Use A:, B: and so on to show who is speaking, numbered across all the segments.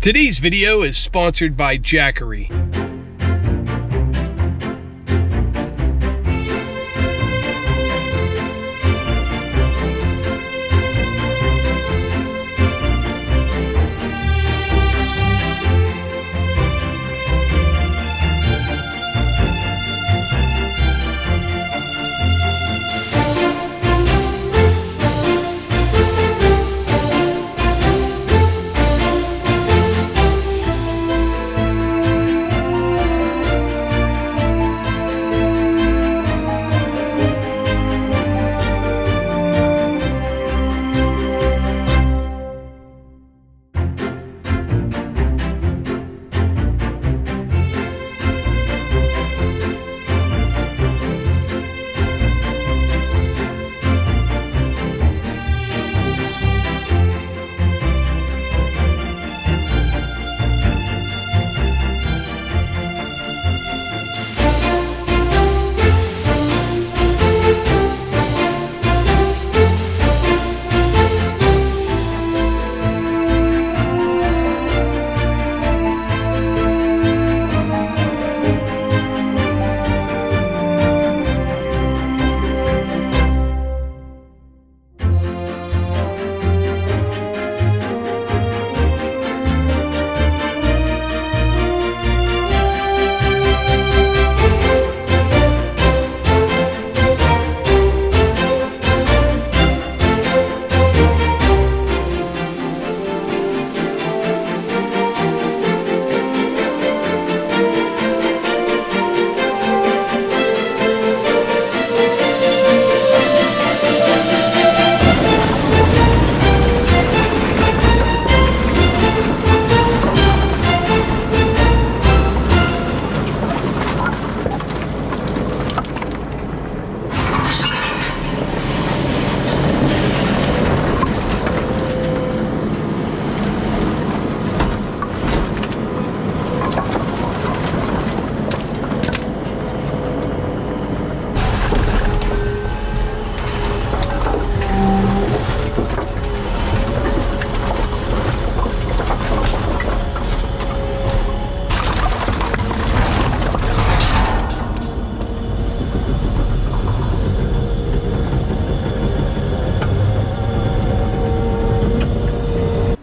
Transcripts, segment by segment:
A: Today's video is sponsored by Jackery.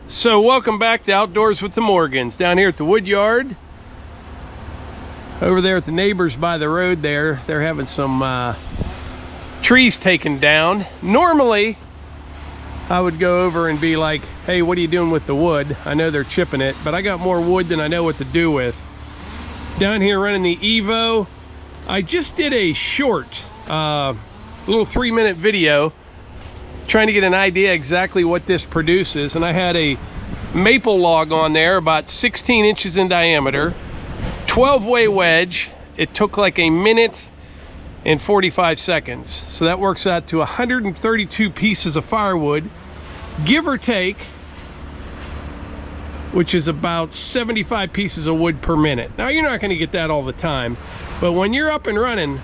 A: So welcome back to Outdoors with the Morgans, down here at the Woodyard. Over there at the neighbors by the road there, they're having some trees taken down. Normally, I would go over and be like, hey, what are you doing with the wood? I know they're chipping it, but I got more wood than I know what to do with. Down here running the Evo. I just did a short, little 3-minute video trying to get an idea exactly what this produces, and I had a maple log on there about 16 inches in diameter, 12-way wedge. It took like a minute and 45 seconds, so that works out to 132 pieces of firewood, give or take, which is about 75 pieces of wood per minute. Now, you're not going to get that all the time, but when you're up and running,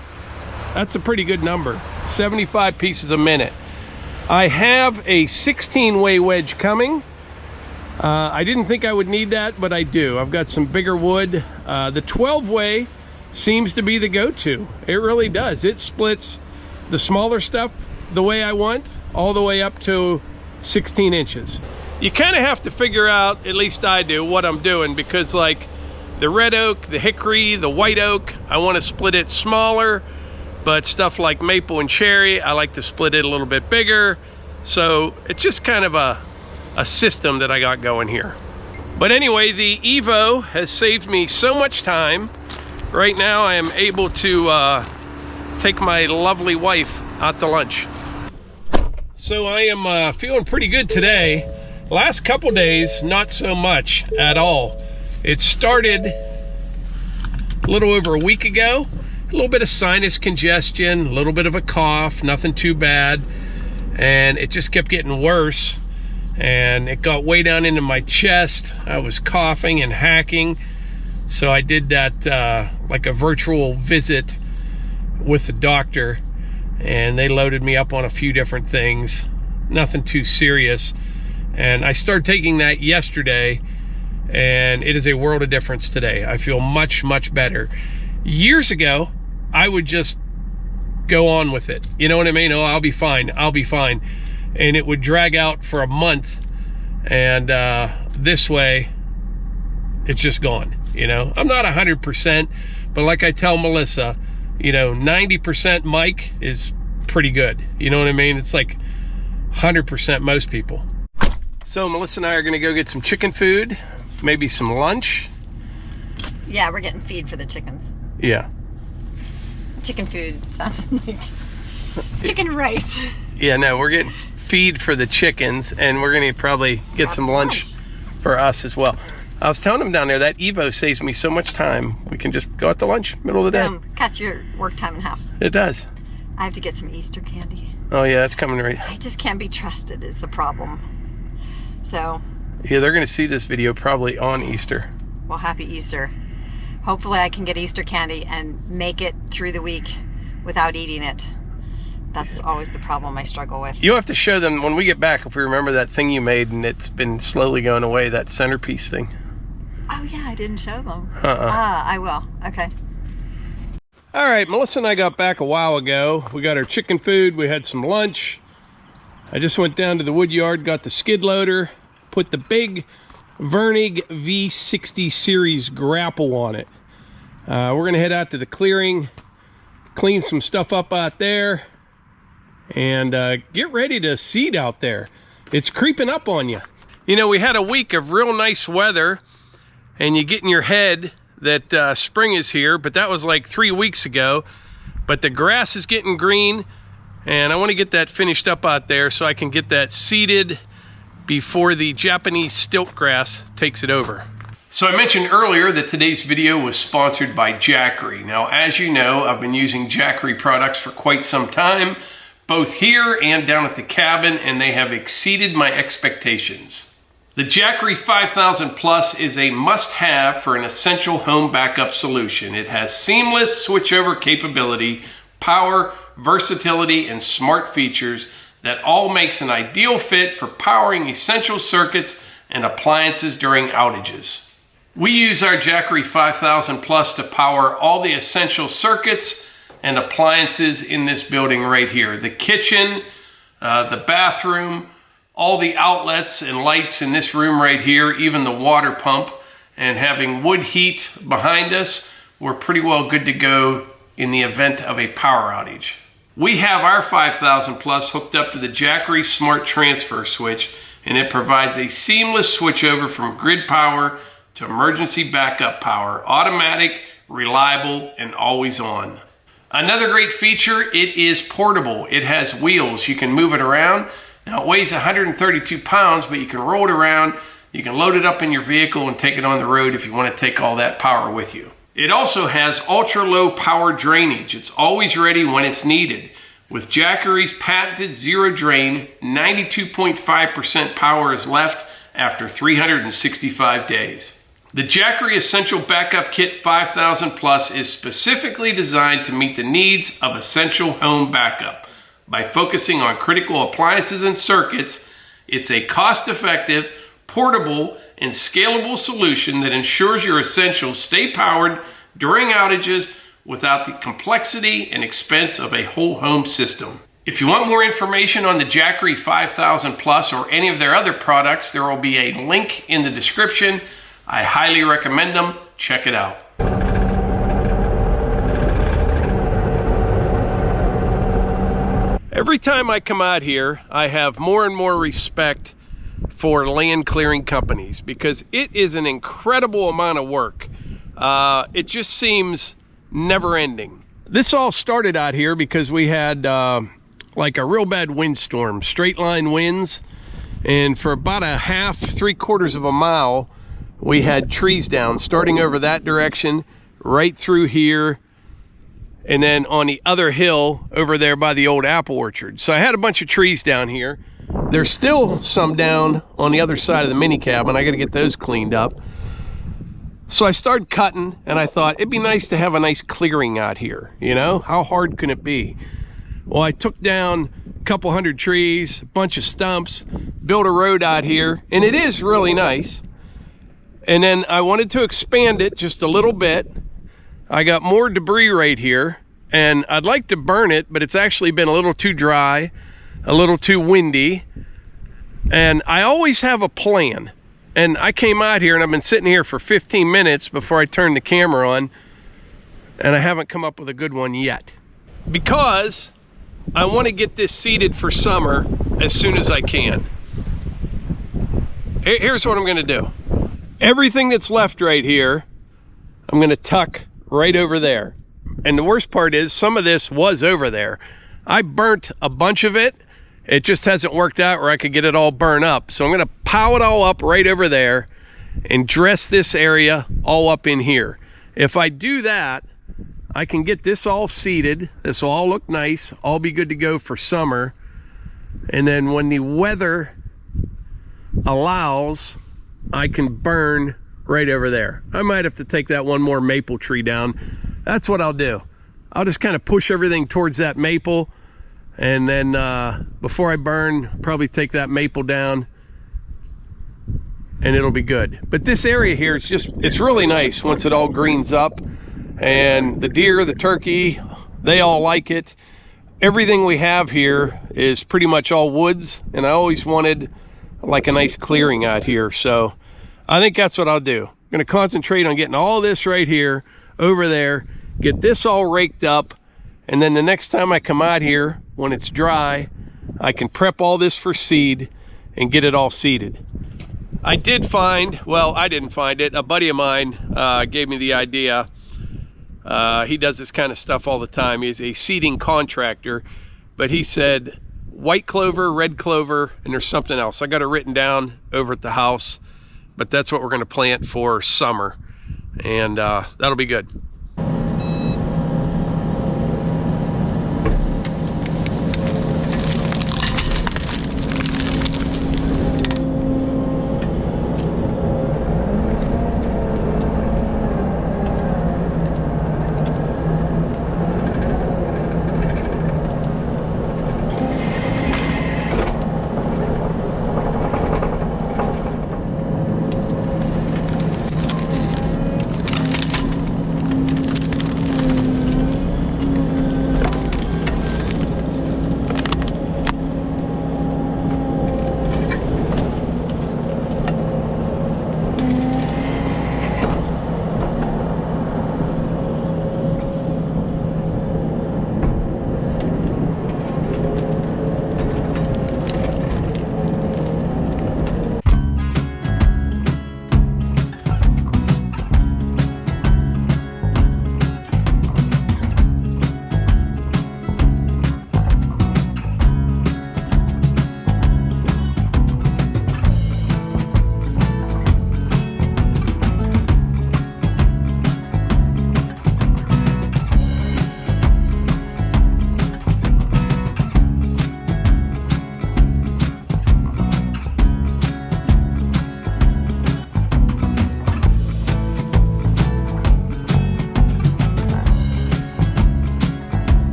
A: that's a pretty good number. 75 pieces a minute. I have a 16-way wedge coming. I didn't think I would need that, but I do. I've got some bigger wood. The 12-way seems to be the go-to. It really does. It splits the smaller stuff the way I want, all the way up to 16 inches. You kind of have to figure out, at least I do, what I'm doing, because like the red oak, the hickory, the white oak, I want to split it smaller. But stuff like maple and cherry, I like to split it a little bit bigger. So it's just kind of a system that I got going here. But anyway, the Evo has saved me so much time. Right now I am able to take my lovely wife out to lunch. So I am feeling pretty good today. Last couple days, not so much at all. It started a little over a week ago. A little bit of sinus congestion, a little bit of a cough, nothing too bad. And it just kept getting worse. And it got way down into my chest. I was coughing and hacking. So I did that like a virtual visit with the doctor. And they loaded me up on a few different things. Nothing too serious. And I started taking that yesterday. and it is a world of difference today. I feel much, much better. Years ago, I would just go on with it. You know what I mean? Oh, I'll be fine. I'll be fine. And it would drag out for a month. And this way, it's just gone. You know, I'm not 100%, but like I tell Melissa, you know, 90% Mike is pretty good. You know what I mean? It's like 100% most people. So Melissa and I are going to go get some chicken food, maybe some lunch.
B: Yeah, we're getting feed for the chickens.
A: Yeah.
B: Chicken food sounds like chicken rice.
A: Yeah, no, we're getting feed for the chickens, and we're going to probably get some lunch for us as well. I was telling them down there that Evo saves me so much time. We can just go out to lunch, middle of the day.
B: Cuts your work time in half.
A: It does.
B: I have to get some Easter candy.
A: Oh yeah, that's coming right.
B: I just can't be trusted is the problem. So.
A: Yeah, they're going to see this video probably on Easter.
B: Well, happy Easter. Hopefully I can get Easter candy and make it through the week without eating it. That's always the problem I struggle with.
A: You'll have to show them when we get back, if we remember that thing you made and it's been slowly going away, that centerpiece thing.
B: Oh yeah, I didn't show them. I will. Okay.
A: All right, Melissa and I got back a while ago. We got our chicken food, we had some lunch. I just went down to the Woodyard, got the skid loader, put the big Vernig V60 series grapple on it. We're gonna head out to the clearing, clean some stuff up out there, and get ready to seed out there. It's creeping up on you. You know, we had a week of real nice weather, and you get in your head that spring is here, but that was like 3 weeks ago. But the grass is getting green, and I want to get that finished up out there so I can get that seeded before the Japanese stilt grass takes it over. So I mentioned earlier that today's video was sponsored by Jackery. Now, as you know, I've been using Jackery products for quite some time, both here and down at the cabin, and they have exceeded my expectations. The Jackery 5000 Plus is a must-have for an essential home backup solution. It has seamless switchover capability, power, versatility, and smart features that all makes an ideal fit for powering essential circuits and appliances during outages. We use our Jackery 5000 Plus to power all the essential circuits and appliances in this building right here. The kitchen, the bathroom, all the outlets and lights in this room right here, even the water pump, and having wood heat behind us, we're pretty well good to go in the event of a power outage. We have our 5000 Plus hooked up to the Jackery Smart Transfer Switch, and it provides a seamless switchover from grid power to emergency backup power, automatic, reliable, and always on. Another great feature, it is portable. It has wheels. You can move it around. Now it weighs 132 pounds, but you can roll it around. You can load it up in your vehicle and take it on the road if you want to take all that power with you. It also has ultra-low power drainage. It's always ready when it's needed. With Jackery's patented zero drain, 92.5% power is left after 365 days. The Jackery Essential Backup Kit 5000 Plus is specifically designed to meet the needs of essential home backup. By focusing on critical appliances and circuits, it's a cost-effective, portable, and scalable solution that ensures your essentials stay powered during outages without the complexity and expense of a whole home system. If you want more information on the Jackery 5000 Plus or any of their other products, there will be a link in the description. I highly recommend them. Check it out. Every time I come out here, I have more and more respect for land clearing companies because it is an incredible amount of work. It just seems never ending. This all started out here because we had like a real bad windstorm, straight line winds, and for about a half, 3/4 of a mile, we had trees down, starting over that direction, right through here, and then on the other hill over there by the old apple orchard. So I had a bunch of trees down here. There's still some down on the other side of the mini cabin. I got to get those cleaned up. So I started cutting, and I thought it'd be nice to have a nice clearing out here. You know, how hard can it be? Well, I took down a couple hundred trees, a bunch of stumps, built a road out here, and it is really nice. And then I wanted to expand it just a little bit. I got more debris right here, and I'd like to burn it, but it's actually been a little too dry, a little too windy. And I always have a plan. And I came out here and I've been sitting here for 15 minutes before I turned the camera on, and I haven't come up with a good one yet. Because I want to get this seeded for summer as soon as I can. Here's what I'm going to do. Everything that's left right here, I'm going to tuck right over there. And the worst part is some of this was over there. I burnt a bunch of it. It just hasn't worked out where I could get it all burned up. So I'm going to pile it all up right over there and dress this area all up in here. If I do that, I can get this all seeded. This will all look nice, all be good to go for summer. And then when the weather allows, I can burn right over there. I might have to take that one more maple tree down. That's what I'll do. I'll just kind of push everything towards that maple, and then before I burn, probably take that maple down, and it'll be good. But this area here, it's really nice once it all greens up, and the deer, the turkey, they all like it. Everything we have here is pretty much all woods, and I always wanted like a nice clearing out here. So I think that's what I'll do. I'm going to concentrate on getting all this right here over there, get this all raked up, and then the next time I come out here when it's dry, I can prep all this for seed and get it all seeded. I did find, well, I didn't find it, a buddy of mine gave me the idea. He does this kind of stuff all the time. He's a seeding contractor, but he said white clover, red clover, and there's something else. I got it written down over at the house, but that's what we're going to plant for summer, and that'll be good.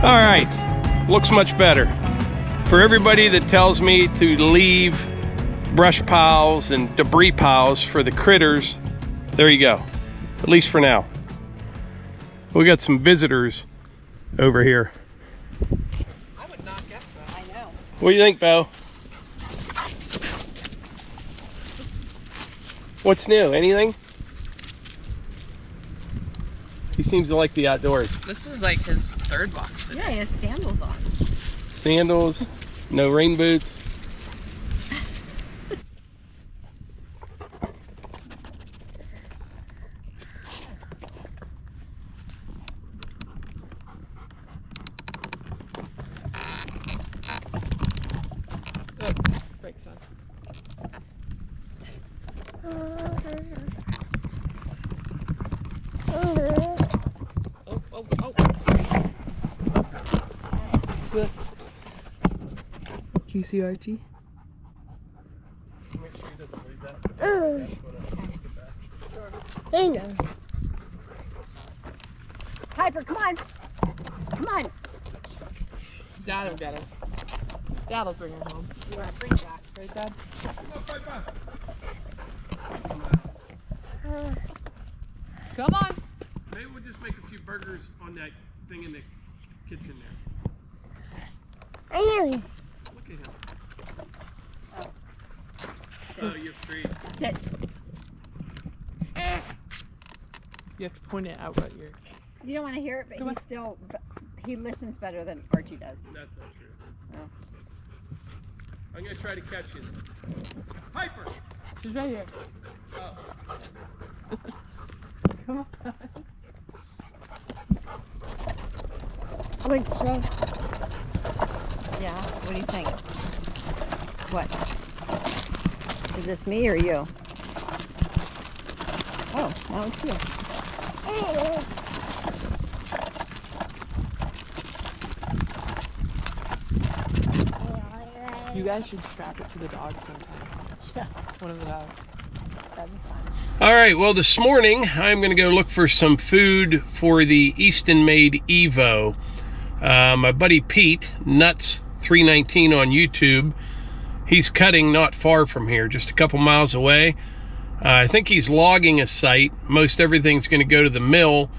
A: All right, looks much better. For everybody that tells me to leave brush piles and debris piles for the critters, there you go, at least for now. We got some visitors over here.
C: I would not guess that.
B: I know.
A: What do you think, Bo? What's new? Anything? He seems to like the outdoors.
C: This is like his third box today.
B: Yeah, he has sandals on.
A: Sandals, no rain boots.
C: Brakes on. Oh. Can you see Archie?
A: Make sure he doesn't lose that.
D: I know.
B: Piper, come on. Come on.
C: Dad will get it. Dad will bring her home.
B: You want to bring Jack.
C: Right, Dad? Come on.
A: Maybe we'll just make a few burgers on that thing in the kitchen there.
D: I know.
A: Look at him. Oh, you're free.
B: Sit.
C: You have to point it out what you're...
B: You don't want to hear it, but
C: Come on.
B: he listens better than Archie does.
A: That's not true.
B: Oh.
A: I'm gonna try to catch you. Piper!
C: She's right here.
A: Oh.
C: Come on.
D: What's that?
B: Yeah, what do you think? What? Is this me or you? Oh, now it's you.
C: You guys should strap it to the dog sometime.
B: Yeah.
C: One of the dogs.
B: That'd be fun.
A: All right, well, this morning I'm going to go look for some food for the Easton Made Evo. My buddy Pete, Nuts319 on YouTube, he's cutting not far from here, just a couple miles away. I think he's logging a site. Most everything's going to go to the mill,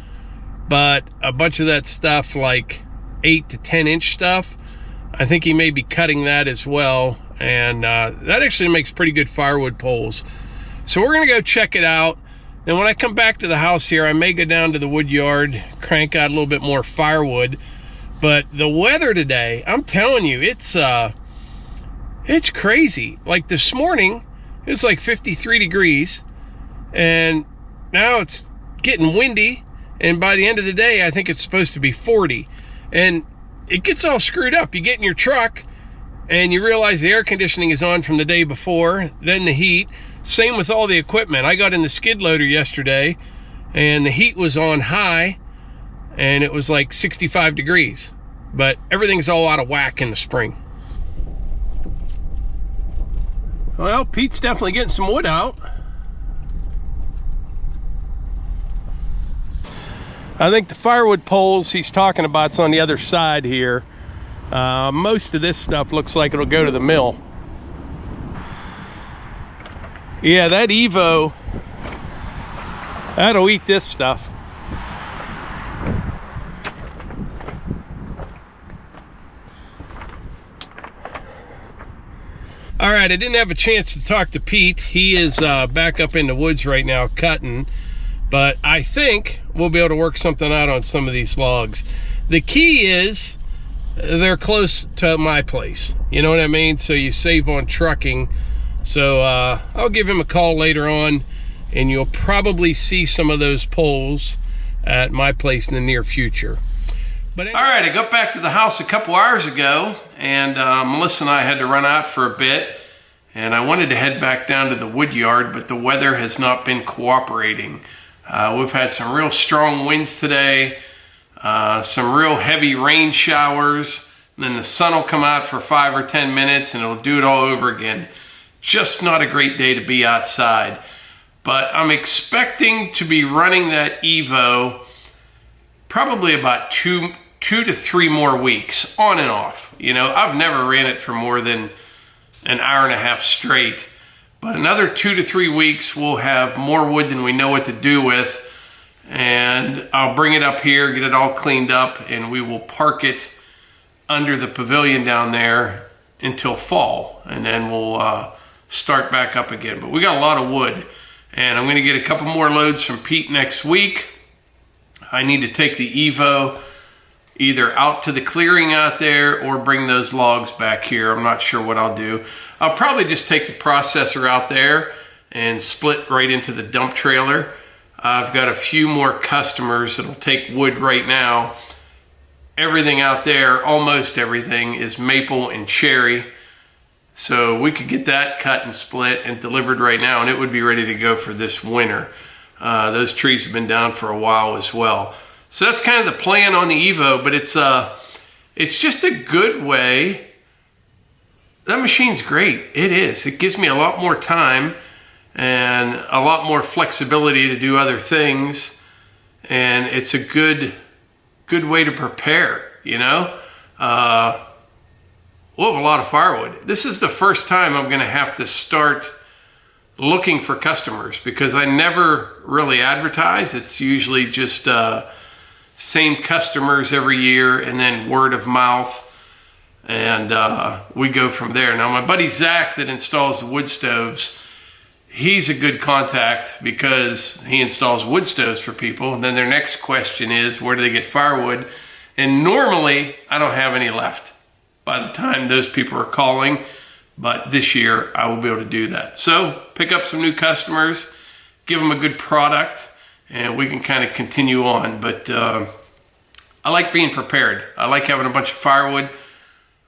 A: but a bunch of that stuff, like 8 to 10 inch stuff, I think he may be cutting that as well. And that actually makes pretty good firewood poles. So we're going to go check it out. And when I come back to the house here, I may go down to the Woodyard, crank out a little bit more firewood. But the weather today, I'm telling you, it's crazy. Like this morning, it was like 53 degrees. And now it's getting windy. And by the end of the day, I think it's supposed to be 40. And it gets all screwed up. You get in your truck and you realize the air conditioning is on from the day before, then the heat. Same with all the equipment. I got in the skid loader yesterday and the heat was on high and it was like 65 degrees. But everything's all out of whack in the spring. Well, Pete's definitely getting some wood out. I think the firewood poles he's talking about's on the other side here. Most of this stuff looks like it'll go to the mill. Yeah, that Evo, that'll eat this stuff. All right, I didn't have a chance to talk to Pete. He is back up in the woods right now cutting, but I think we'll be able to work something out on some of these logs. The key is they're close to my place. You know what I mean? So you save on trucking. So I'll give him a call later on, and you'll probably see some of those poles at my place in the near future. But anyway. All right, I got back to the house a couple hours ago, and Melissa and I had to run out for a bit, and I wanted to head back down to the Woodyard, but the weather has not been cooperating. We've had some real strong winds today, some real heavy rain showers, and then the sun will come out for 5 or 10 minutes and it'll do it all over again. Just not a great day to be outside. But I'm expecting to be running that Evo probably about 2 2 to 3 more weeks on and off. You know, I've never ran it for more than an hour and a half straight, but another 2 to 3 weeks we'll have more wood than we know what to do with, and I'll bring it up here, get it all cleaned up, and we will park it under the pavilion down there until fall, and then we'll start back up again. But we got a lot of wood, and I'm going to get a couple more loads from Pete next week. I need to take the Evo either out to the clearing out there or bring those logs back here. I'm not sure what I'll do. I'll probably just take the processor out there and split right into the dump trailer. I've got a few more customers that'll take wood right now. Everything out there, almost everything, is maple and cherry. So we could get that cut and split and delivered right now, and it would be ready to go for this winter. Those trees have been down for a while as well. So that's kind of the plan on the Evo, but it's just a good way. That machine's great. It is. It gives me a lot more time and a lot more flexibility to do other things, and it's a good way to prepare, you know. We'll have a lot of firewood. This is the first time I'm going to have to start looking for customers, because I never really advertise. It's usually just same customers every year and then word of mouth, and we go from there. Now, my buddy Zach that installs the wood stoves, he's a good contact because he installs wood stoves for people. And then their next question is, where do they get firewood? And normally I don't have any left by the time those people are calling, but this year I will be able to do that. So pick up some new customers, give them a good product, and we can kind of continue on. But I like being prepared. I like having a bunch of firewood.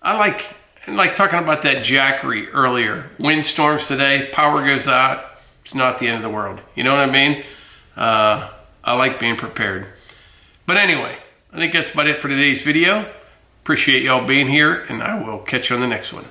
A: I like talking about that Jackery earlier. Windstorms today, power goes out. It's not the end of the world. You know what I mean? I like being prepared. But anyway, I think that's about it for today's video. Appreciate y'all being here, and I will catch you on the next one.